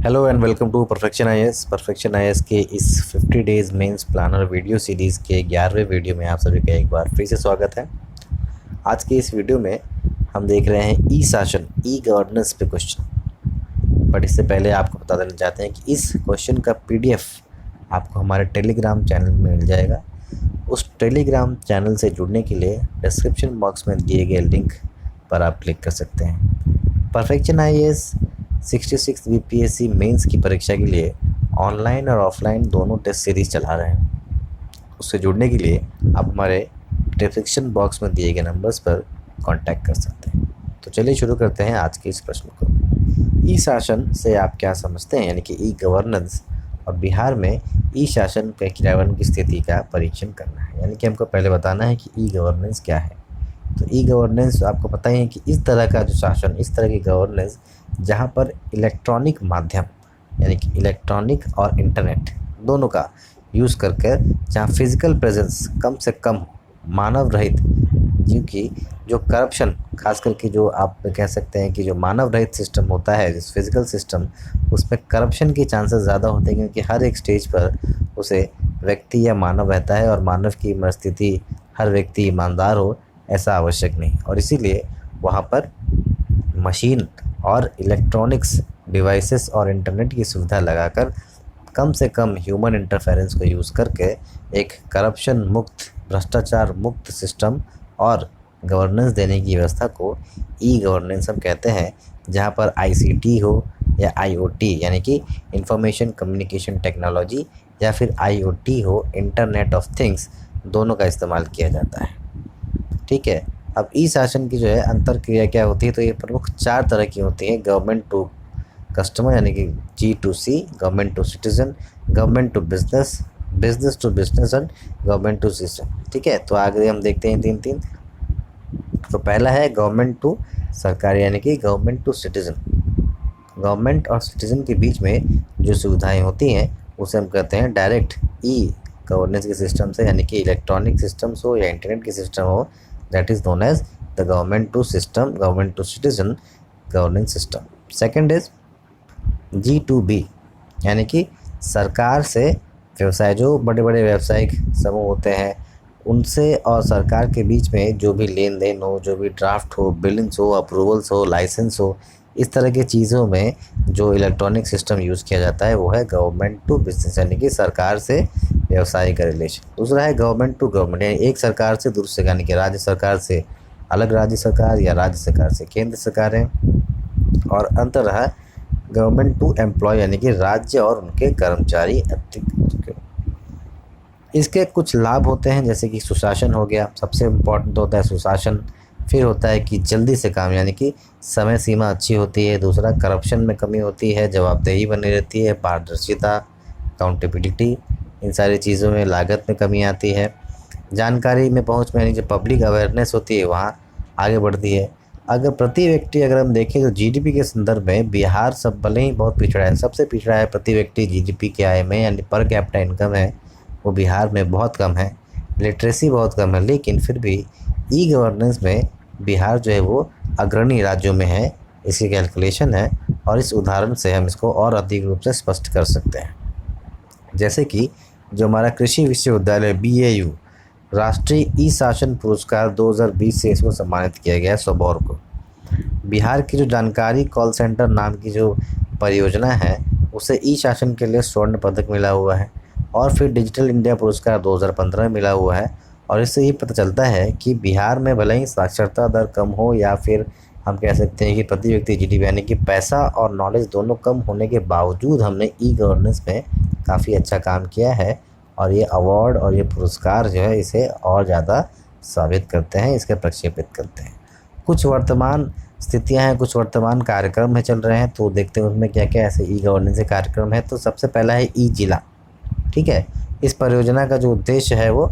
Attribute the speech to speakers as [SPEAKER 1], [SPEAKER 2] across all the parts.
[SPEAKER 1] Hello and welcome to perfection IAS के इस 50 days mains planner video series के 11वें वीडियो में आप सभी का एक बार फिर से स्वागत है। आज के इस वीडियो में हम देख रहे हैं ई शासन, ई गवर्नेंस पे क्वेश्चन। बट इससे पहले आपको बता देना चाहते हैं कि इस क्वेश्चन का पीडीएफ आपको हमारे टेलीग्राम चैनल में मिल जाएगा। उस टेलीग्राम चैनल से जुड़ने के लिए डिस्क्रिप्शन बॉक्स में दिए गए लिंक पर आप क्लिक कर सकते हैं। परफेक्शन आईएएस 66 बीपीएससी मेंस की परीक्षा के लिए ऑनलाइन और ऑफलाइन दोनों टेस्ट सीरीज़ चला रहे हैं। उससे जुड़ने के लिए आप हमारे डिस्क्रिप्शन बॉक्स में दिए गए नंबर्स पर कांटेक्ट कर सकते हैं। तो चलिए शुरू करते हैं आज के इस प्रश्न को। ई शासन से आप क्या समझते हैं, यानी कि ई गवर्नेंस, और बिहार में ई शासन के क्रियान्वयन की स्थिति का परीक्षण करना है। यानी कि हमको पहले बताना है कि ई गवर्नेंस क्या है। तो ई गवर्नेंस आपको पता ही है कि इस तरह का जो शासन, इस तरह की गवर्नेंस जहाँ पर इलेक्ट्रॉनिक माध्यम यानी कि इलेक्ट्रॉनिक और इंटरनेट दोनों का यूज़ करके, जहाँ फिज़िकल प्रेजेंस कम से कम हो, मानव रहित, क्योंकि जो करप्शन, खास करके जो आप कह सकते हैं कि जो मानव रहित सिस्टम होता है, जिस फिज़िकल सिस्टम, उसमें करप्शन के चांसेस ज़्यादा होते हैं, क्योंकि हर एक स्टेज पर उसे व्यक्ति या मानव रहता है और मानव की मनस्थिति, हर व्यक्ति ईमानदार हो ऐसा आवश्यक नहीं। और इसीलिए वहाँ पर मशीन और इलेक्ट्रॉनिक्स डिवाइसेस और इंटरनेट की सुविधा लगाकर कम से कम ह्यूमन इंटरफेरेंस को यूज़ करके एक करप्शन मुक्त, भ्रष्टाचार मुक्त सिस्टम और गवर्नेंस देने की व्यवस्था को ई गवर्नेंस हम कहते हैं। जहाँ पर आईसीटी हो या आईओटी यानी कि इंफॉर्मेशन कम्युनिकेशन टेक्नोलॉजी, या फिर आईओटी हो, इंटरनेट ऑफ थिंग्स, दोनों का इस्तेमाल किया जाता है। ठीक है। अब ई शासन की जो है अंतर क्रिया क्या होती है, तो ये प्रमुख 4 तरह की होती है। गवर्नमेंट टू कस्टमर यानी कि G2C, government to citizen, government to business, business to business and government to system. ठीक है। तो आगे हम देखते हैं 3-3। तो पहला है गवर्नमेंट टू सरकार यानी कि गवर्नमेंट टू सिटीजन। गवर्नमेंट और सिटीजन के बीच में जो सुविधाएँ होती हैं उसे हम कहते हैं डायरेक्ट ई गवर्नेंस के सिस्टम से, यानी कि इलेक्ट्रॉनिक सिस्टम्स हो या इंटरनेट के सिस्टम हो, that is known as the government to system, government to citizen governance system. Second is G2B यानी कि सरकार से व्यवसाय, जो बड़े बड़े व्यावसायिक समूह होते हैं उनसे और सरकार के बीच में जो भी लेन देन हो, जो भी ड्राफ्ट हो, बिलिंग्स हो, अप्रूवल्स हो, लाइसेंस हो, इस तरह की चीज़ों में जो इलेक्ट्रॉनिक सिस्टम यूज़ किया जाता है वो है गवर्नमेंट टू बिजनेस यानी कि सरकार से व्यवसाय का रिलेशन। दूसरा है गवर्नमेंट टू गवर्नमेंट यानी एक सरकार से दूसरे, यानी कि राज्य सरकार से अलग राज्य सरकार या राज्य सरकार से केंद्र सरकार है। और अंतर रहा गवर्नमेंट टू एम्प्लॉय यानी कि राज्य और उनके कर्मचारी अतिरिक्त। इसके कुछ लाभ होते हैं, जैसे कि सुशासन हो गया, सबसे इम्पोर्टेंट होता है सुशासन। फिर होता है कि जल्दी से काम यानी कि समय सीमा अच्छी होती है। दूसरा करप्शन में कमी होती है, जवाबदेही बनी रहती है, पारदर्शिता, अकाउंटेबिलिटी, इन सारी चीज़ों में लागत में कमी आती है। जानकारी में पहुंच में यानी जो पब्लिक अवेयरनेस होती है वहाँ आगे बढ़ती है। अगर प्रति व्यक्ति अगर हम देखें तो जीडीपी के संदर्भ में बिहार सब भले ही बहुत पिछड़ा है, सबसे पिछड़ा है प्रति व्यक्ति जीडीपी के आय में, यानी पर कैपिटा इनकम है वो बिहार में बहुत कम है। लिटरेसी बहुत कम है, लेकिन फिर भी ई गवर्नेंस में बिहार जो है वो अग्रणी राज्यों में है। इसकी कैलकुलेशन है और इस उदाहरण से हम इसको और अधिक रूप से स्पष्ट कर सकते हैं। जैसे कि जो हमारा कृषि विश्वविद्यालय BAU राष्ट्रीय ई शासन पुरस्कार 2020 से इसको सम्मानित किया गया है सबौर को। बिहार की जो जानकारी कॉल सेंटर नाम की जो परियोजना है उसे ई शासन के लिए स्वर्ण पदक मिला हुआ है। और फिर डिजिटल इंडिया पुरस्कार 2015 में मिला हुआ है। और इससे ये पता चलता है कि बिहार में भले ही साक्षरता दर कम हो या फिर हम कह सकते हैं कि प्रति व्यक्ति जीडीपी यानी कि पैसा और नॉलेज दोनों कम होने के बावजूद हमने ई गवर्नेंस में काफ़ी अच्छा काम किया है। और ये अवार्ड और ये पुरस्कार जो है इसे और ज़्यादा साबित करते हैं, इसके प्रक्षेपित करते हैं। कुछ वर्तमान स्थितियां हैं, कुछ वर्तमान कार्यक्रम में चल रहे हैं, तो देखते हैं उसमें क्या क्या ऐसे ई गवर्नेंस के कार्यक्रम है। तो सबसे पहला है ई जिला। ठीक है। इस परियोजना का जो उद्देश्य है वो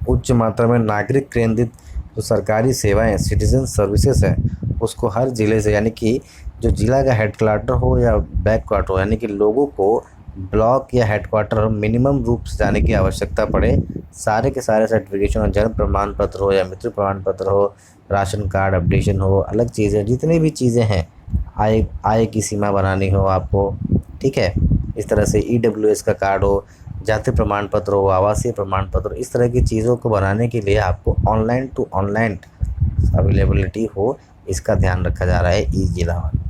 [SPEAKER 1] उच्च मात्रा में नागरिक केंद्रित जो सरकारी सेवाएं, सिटीजन सर्विसेज हैं, उसको हर ज़िले से, यानी कि जो जिला का हेडक्वार्टर हो या बैक क्वार्टर हो, यानी कि लोगों को ब्लॉक या हेडक्वार्टर मिनिमम रूप से जाने की आवश्यकता पड़े। सारे के सारे सर्टिफिकेशन हो, जन्म प्रमाण पत्र हो या मृत्यु प्रमाण पत्र हो, राशन कार्ड अपडेशन हो, अलग चीज़ें, जितनी भी चीज़ें हैं आय की सीमा बनानी हो आपको, ठीक है, इस तरह से EWS का कार्ड हो, जाति प्रमाण पत्र हो, आवासीय प्रमाण पत्र, इस तरह की चीज़ों को बनाने के लिए आपको ऑनलाइन टू ऑनलाइन अवेलेबिलिटी हो, इसका ध्यान रखा जा रहा है ई जिला में।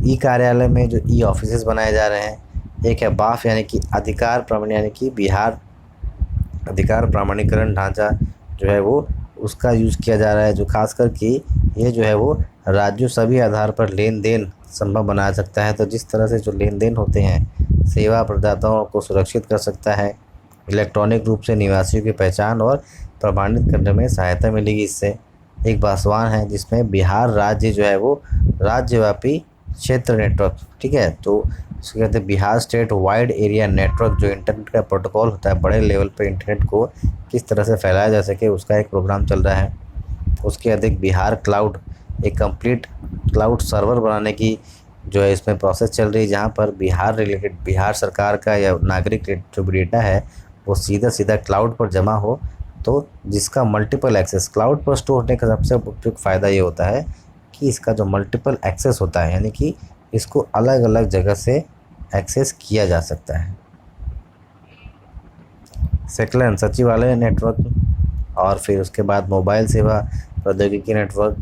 [SPEAKER 1] ई कार्यालय में जो ई ऑफिसेस बनाए जा रहे हैं, एक है बाफ यानी कि बिहार अधिकार प्रमाणीकरण ढांचा जो है वो उसका यूज़ किया जा रहा है, जो खास कर कि ये जो है वो राज्यों सभी आधार पर लेन देन संभव बना सकता है। तो जिस तरह से जो लेन देन होते हैं सेवा प्रदाताओं को सुरक्षित कर सकता है, इलेक्ट्रॉनिक रूप से निवासियों की पहचान और प्रमाणित करने में सहायता मिलेगी। इससे एक बासवान है जिसमें बिहार राज्य जो है वो राज्यव्यापी क्षेत्र नेटवर्क, ठीक है, तो उसको कहते हैं Bihar state wide area network, जो इंटरनेट का प्रोटोकॉल होता है, बड़े लेवल पर इंटरनेट को किस तरह से फैलाया जा सके उसका एक प्रोग्राम चल रहा है। उसके अधिक बिहार क्लाउड, एक कंप्लीट क्लाउड सर्वर बनाने की जो है इसमें प्रोसेस चल रही है, जहाँ पर बिहार रिलेटेड बिहार सरकार का या नागरिक जो भी डेटा है वो सीधा क्लाउड पर जमा हो, तो जिसका मल्टीपल एक्सेस क्लाउड पर स्टोर होने का सबसे उपयुक्त फ़ायदा ये होता है कि इसका जो मल्टीपल एक्सेस होता है, यानी कि इसको अलग अलग जगह से एक्सेस किया जा सकता है। सेकंड सचिवालय नेटवर्क, और फिर उसके बाद मोबाइल सेवा प्रौद्योगिकी network,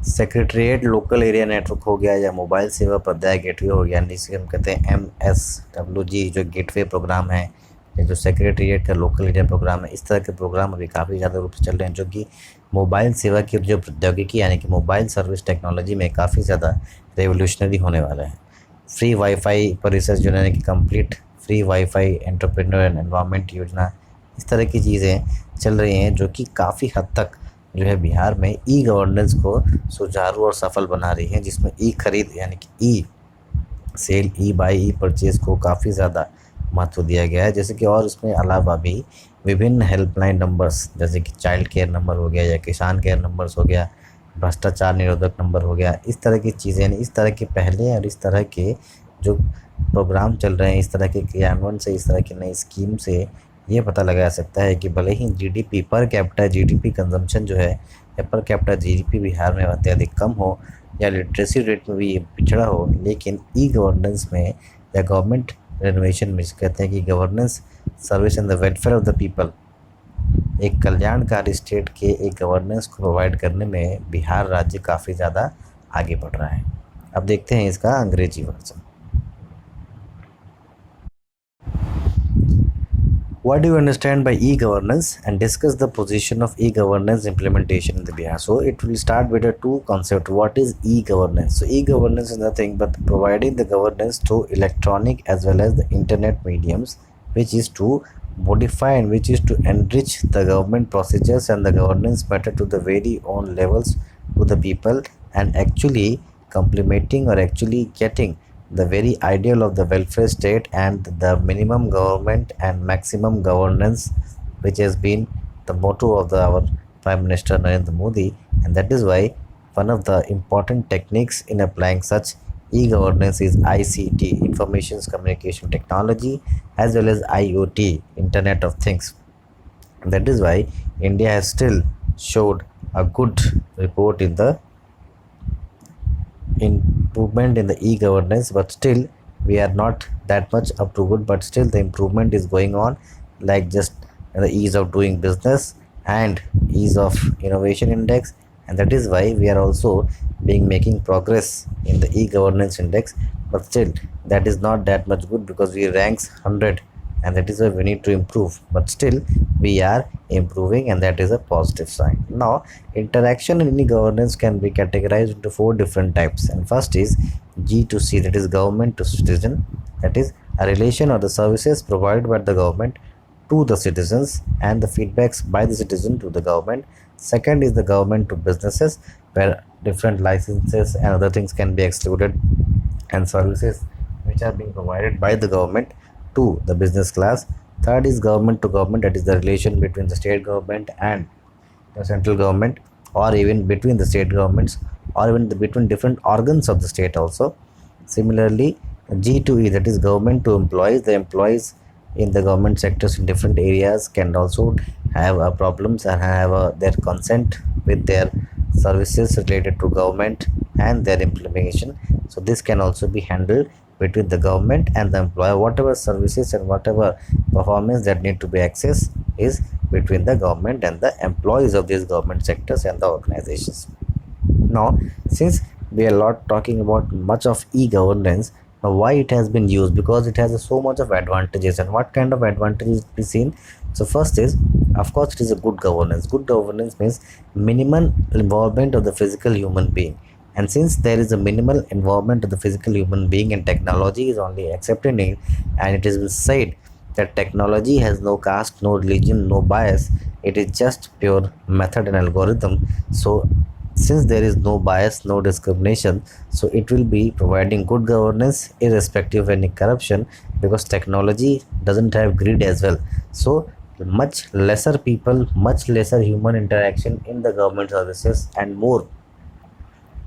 [SPEAKER 1] secretariat local area network हो गया, या मोबाइल सेवा प्रदाय गेटवे हो गया, जिसे हम कहते हैं MSWG जो गेटवे प्रोग्राम है, जो सेक्रेटरीट का लोकल एरिया प्रोग्राम है। इस तरह के प्रोग्राम अभी काफ़ी ज़्यादा रूप से चल रहे हैं, जो कि मोबाइल सेवा की जो प्रौद्योगिकी यानी कि मोबाइल सर्विस टेक्नोलॉजी में काफ़ी ज़्यादा रेवोल्यूशनरी होने वाला है। फ्री वाईफाई पर रिसर्च जो यानी कि complete free wifi entrepreneur and environment योजना, इस तरह की चीज़ें चल रही हैं जो कि काफ़ी हद तक जो है बिहार में ई गवर्नेंस को सुचारू और सफल बना रही हैं, जिसमें ई खरीद यानी कि e sale, e buy, e purchase को काफ़ी ज़्यादा महत्व दिया गया है। जैसे कि और इसमें अलावा भी विभिन्न हेल्पलाइन नंबर्स जैसे कि चाइल्ड केयर नंबर हो गया, या किसान केयर नंबर्स हो गया, भ्रष्टाचार निरोधक नंबर हो गया, इस तरह की चीज़ें, इस तरह के पहले और इस तरह के जो प्रोग्राम चल रहे हैं, इस तरह के क्रियान्वयन से, इस तरह की नई स्कीम से ये पता लगाया सकता है कि भले ही GDP per capita GDP consumption जो है या पर कैपिटा GDP बिहार में अत्यधिक कम हो या लिटरेसी रेट में भी ये पिछड़ा हो, लेकिन ई गवर्नेंस में या गवर्नमेंट रेनोवेशन में कहते हैं कि governance service and the welfare of the people, एक कल्याणकारी स्टेट के एक गवर्नेंस को प्रोवाइड करने में बिहार राज्य काफ़ी ज़्यादा आगे बढ़ रहा है। अब देखते हैं इसका अंग्रेजी version. What do you understand by e-governance, and discuss the position of e-governance implementation in the Bihar. So it will start with a two concept. What is e-governance? So e-governance is nothing but providing the governance through electronic as well as the internet mediums, which is to modify and which is to enrich the government procedures and the governance matter to the very own levels to the people, and actually complementing or actually getting the very ideal of the welfare state and the minimum government and maximum governance, which has been the motto of our Prime Minister Narendra Modi. And that is why one of the important techniques in applying such e-governance is ICT, Information Communication Technology, as well as IoT, Internet of Things. And that is why India has still showed a good report in the improvement in the e-governance, but still we are not that much up to good, but still the improvement is going on, like just the ease of doing business and ease of innovation index, and that is why we are also being making progress in the e-governance index, but still that is not that much good because we ranks 100, and that is why we need to improve, but still we are improving, and that is a positive sign. Now interaction in e-governance can be categorized into 4 different types, and first is G2C, that is government to citizen, that is a relation or the services provided by the government to the citizens and the feedbacks by the citizen to the government. Second is the government to businesses, where different licenses and other things can be excluded, and services which are being provided by the government to the business class. Third is government to government, that is the relation between the state government and the central government, or even between the state governments, or even between different organs of the state also. Similarly, G2E, that is government to employees, the employees in the government sectors in different areas can also have problems and have their consent with their services related to government and their implementation. So this can also be handled between the government and the employer. Whatever services and whatever performance that need to be accessed is between the government and the employees of these government sectors and the organizations. Now, since we are not talking about much of e-governance, now why it has been used? Because it has so much of advantages. And what kind of advantages we seen? So first is, of course, it is a good governance. Good governance means minimum involvement of the physical human being. And since there is a minimal involvement of the physical human being and technology is only accepted in, and it has been said that technology has no caste, no religion, no bias. It is just pure method and algorithm. So since there is no bias, no discrimination, so it will be providing good governance irrespective of any corruption, because technology doesn't have greed as well. So much lesser people, much lesser human interaction in the government services, and more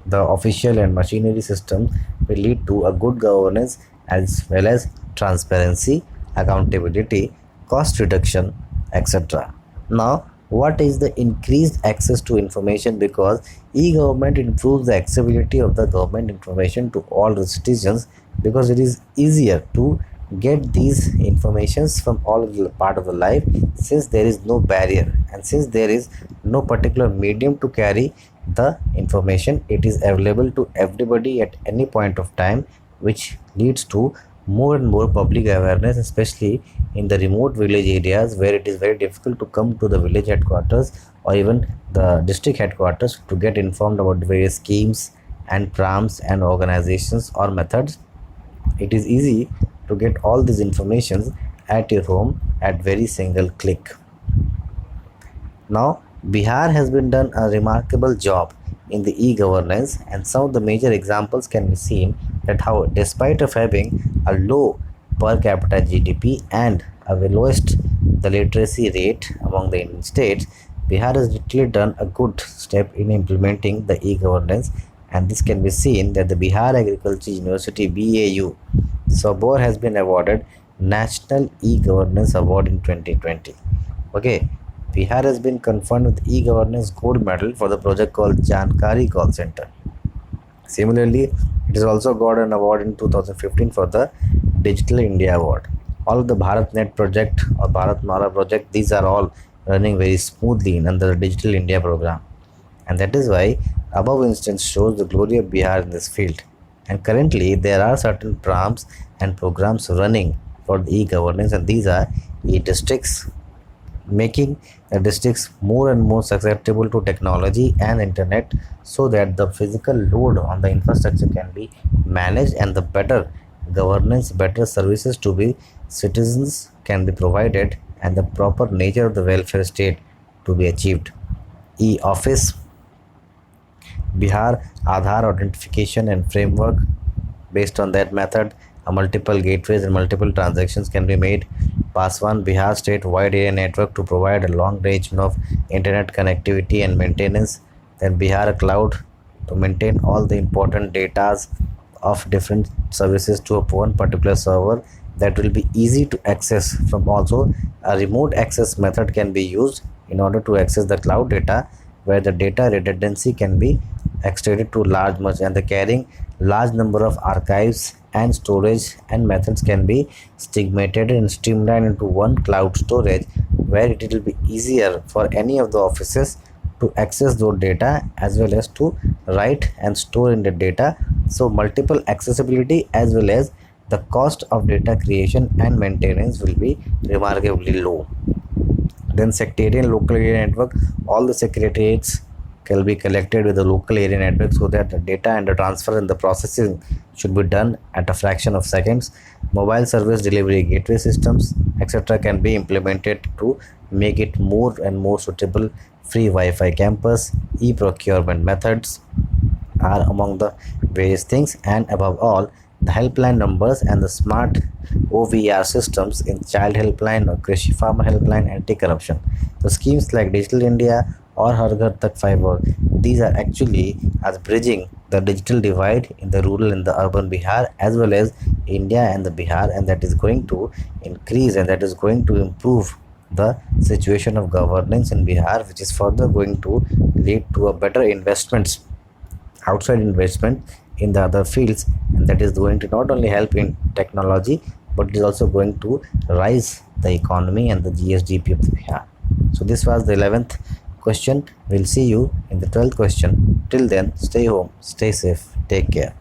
[SPEAKER 1] the official and machinery system will lead to a good governance as well as transparency, accountability, cost reduction, etc. Now, what is the increased access to information? Because e-government improves the accessibility of the government information to all the citizens, because it is easier to get these informations from all of the part of the life, since there is no barrier and since there is no particular medium to carry the information. It is available to everybody at any point of time, which leads to more and more public awareness, especially in the remote village areas where it is very difficult to come to the village headquarters or even the district headquarters to get informed about the various schemes and programs and organizations or methods. It is easy to get all these informations at your home at very single click. Now, Bihar has been done a remarkable job in the e-governance, and some of the major examples can be seen that how, despite of having a low per capita GDP and a lowest the literacy rate among the Indian states, Bihar has literally done a good step in implementing the e-governance, and this can be seen that the Bihar Agriculture University BAU Sabor has been awarded National E-Governance Award in 2020. Okay, Bihar has been conferred with e-governance gold medal for the project called Jankari Call Center. Similarly, it has also got an award in 2015 for the Digital India Award. All of the BharatNet project or Bharatmala project, these are all running very smoothly under the Digital India program. And that is why above instance shows the glory of Bihar in this field. And currently there are certain programs and programs running for the e-governance, and these are e-districts, making the districts more and more susceptible to technology and internet, so that the physical load on the infrastructure can be managed and the better governance, better services to be citizens can be provided, and the proper nature of the welfare state to be achieved. E-office, Bihar Aadhaar identification and framework. Based on that method, multiple gateways and multiple transactions can be made. PASWAN, Bihar State Wide Area Network, to provide a long range of internet connectivity and maintenance. Then Bihar Cloud, to maintain all the important data of different services to one particular server that will be easy to access from. Also, a remote access method can be used in order to access the cloud data, where the data redundancy can be extended to large much, and the carrying large number of archives and storage and methods can be segmented and streamlined into one cloud storage, where it will be easier for any of the offices to access those data as well as to write and store in the data. So multiple accessibility as well as the cost of data creation and maintenance will be remarkably low. Then sectarian local area network, all the secretariats can be collected with the local area network, so that the data and the transfer and the processing should be done at a fraction of seconds. Mobile service delivery gateway systems, etc., can be implemented to make it more and more suitable. Free Wi-Fi campus, e-procurement methods are among the various things, and above all, the helpline numbers and the smart OVR systems in child helpline or Krishi farmer helpline, anti-corruption. So schemes like Digital India or Har Ghar Tak Fiber, these are actually as bridging the digital divide in the rural and the urban Bihar as well as India and the Bihar, and that is going to increase and that is going to improve the situation of governance in Bihar, which is further going to lead to a better outside investment in the other fields, and that is going to not only help in technology, but it is also going to rise the economy and the GSDP of the Bihar. So this was the 11th question. We'll see you in the 12th question. Till then, stay home, stay safe, take care.